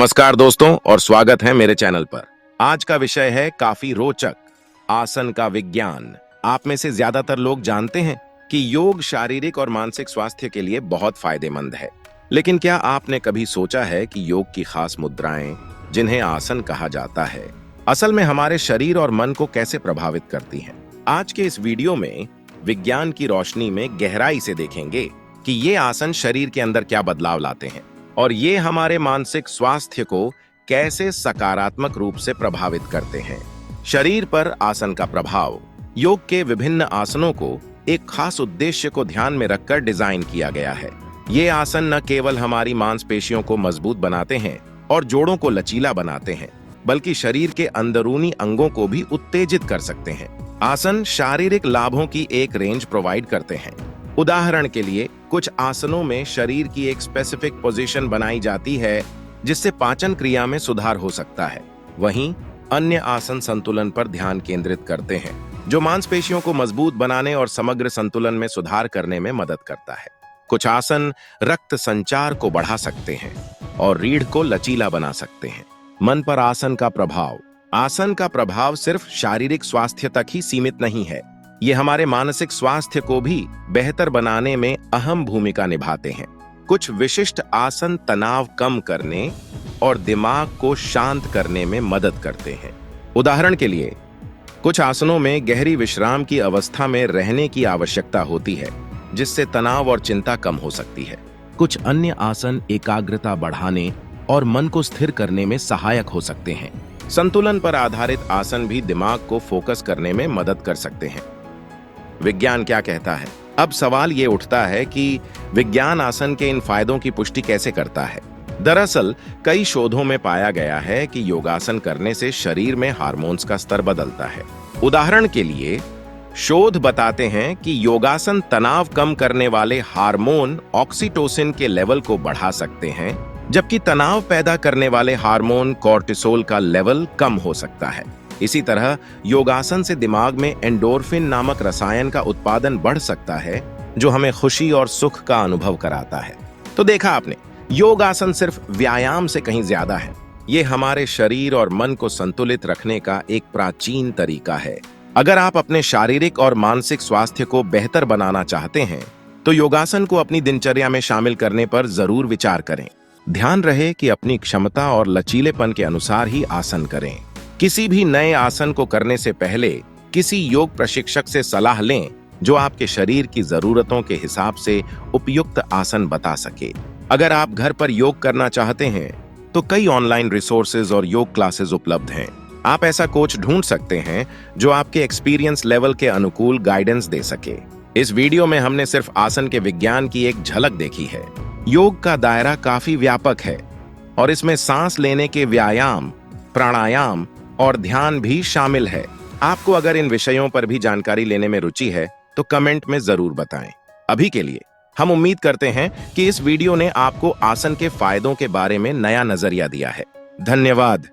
नमस्कार दोस्तों और स्वागत है मेरे चैनल पर। आज का विषय है काफी रोचक, आसन का विज्ञान। आप में से ज्यादातर लोग जानते हैं कि योग शारीरिक और मानसिक स्वास्थ्य के लिए बहुत फायदेमंद है। लेकिन क्या आपने कभी सोचा है कि योग की खास मुद्राएं, जिन्हें आसन कहा जाता है, असल में हमारे शरीर और मन को कैसे प्रभावित करती हैं? आज के इस वीडियो में विज्ञान की रोशनी में गहराई से देखेंगे कि ये आसन शरीर के अंदर क्या बदलाव लाते हैं और ये हमारे मानसिक स्वास्थ्य को कैसे सकारात्मक रूप से प्रभावित करते हैं। शरीर पर आसन का प्रभाव। योग के विभिन्न आसनों को एक खास उद्देश्य को ध्यान में रखकर डिजाइन किया गया है। ये आसन न केवल हमारी मांसपेशियों को मजबूत बनाते हैं और जोड़ों को लचीला बनाते हैं, बल्कि शरीर के अंदरूनी अंगों को भी उत्तेजित कर सकते हैं। आसन शारीरिक लाभों की एक रेंज प्रोवाइड करते हैं। उदाहरण के लिए, कुछ आसनों में शरीर की एक स्पेसिफिक पोजीशन बनाई जाती है जिससे पाचन क्रिया में सुधार हो सकता है। वहीं अन्य आसन संतुलन पर ध्यान केंद्रित करते हैं, जो मांसपेशियों को मजबूत बनाने और समग्र संतुलन में सुधार करने में मदद करता है। कुछ आसन रक्त संचार को बढ़ा सकते हैं और रीढ़ को लचीला बना सकते हैं। मन पर आसन का प्रभाव। आसन का प्रभाव सिर्फ शारीरिक स्वास्थ्य तक ही सीमित नहीं है, ये हमारे मानसिक स्वास्थ्य को भी बेहतर बनाने में अहम भूमिका निभाते हैं। कुछ विशिष्ट आसन तनाव कम करने और दिमाग को शांत करने में मदद करते हैं। उदाहरण के लिए, कुछ आसनों में गहरी विश्राम की अवस्था में रहने की आवश्यकता होती है, जिससे तनाव और चिंता कम हो सकती है। कुछ अन्य आसन एकाग्रता बढ़ाने और मन को स्थिर करने में सहायक हो सकते हैं। संतुलन पर आधारित आसन भी दिमाग को फोकस करने में मदद कर सकते हैं। विज्ञान क्या कहता है? अब सवाल ये उठता है कि विज्ञान आसन के इन फायदों की पुष्टि कैसे करता है? दरअसल कई शोधों में पाया गया है कि योगासन करने से शरीर में हार्मोन्स का स्तर बदलता है। उदाहरण के लिए, शोध बताते हैं कि योगासन तनाव कम करने वाले हार्मोन ऑक्सीटोसिन के लेवल को बढ़ा सकते हैं, जबकि तनाव पैदा करने वाले हार्मोन कॉर्टिसोल का लेवल कम हो सकता है। इसी तरह योगासन से दिमाग में एंडोर्फिन नामक रसायन का उत्पादन बढ़ सकता है, जो हमें खुशी और सुख का अनुभव कराता है। तो देखा आपने, योगासन सिर्फ व्यायाम से कहीं ज्यादा है। ये हमारे शरीर और मन को संतुलित रखने का एक प्राचीन तरीका है। अगर आप अपने शारीरिक और मानसिक स्वास्थ्य को बेहतर बनाना चाहते हैं, तो योगासन को अपनी दिनचर्या में शामिल करने पर जरूर विचार करें। ध्यान रहे कि अपनी क्षमता और लचीलेपन के अनुसार ही आसन करें। किसी भी नए आसन को करने से पहले किसी योग प्रशिक्षक से सलाह लें, जो आपके शरीर की जरूरतों के हिसाब से उपयुक्त आसन बता सके। अगर आप घर पर योग करना चाहते हैं, तो कई ऑनलाइन रिसोर्सेज और योग क्लासेस उपलब्ध हैं। आप ऐसा कोच ढूंढ सकते हैं जो आपके एक्सपीरियंस लेवल के अनुकूल गाइडेंस दे सके। इस वीडियो में हमने सिर्फ आसन के विज्ञान की एक झलक देखी है। योग का दायरा काफी व्यापक है और इसमें सांस लेने के व्यायाम, प्राणायाम और ध्यान भी शामिल है। आपको अगर इन विषयों पर भी जानकारी लेने में रुचि है, तो कमेंट में जरूर बताएं। अभी के लिए हम उम्मीद करते हैं कि इस वीडियो ने आपको आसन के फायदों के बारे में नया नजरिया दिया है। धन्यवाद।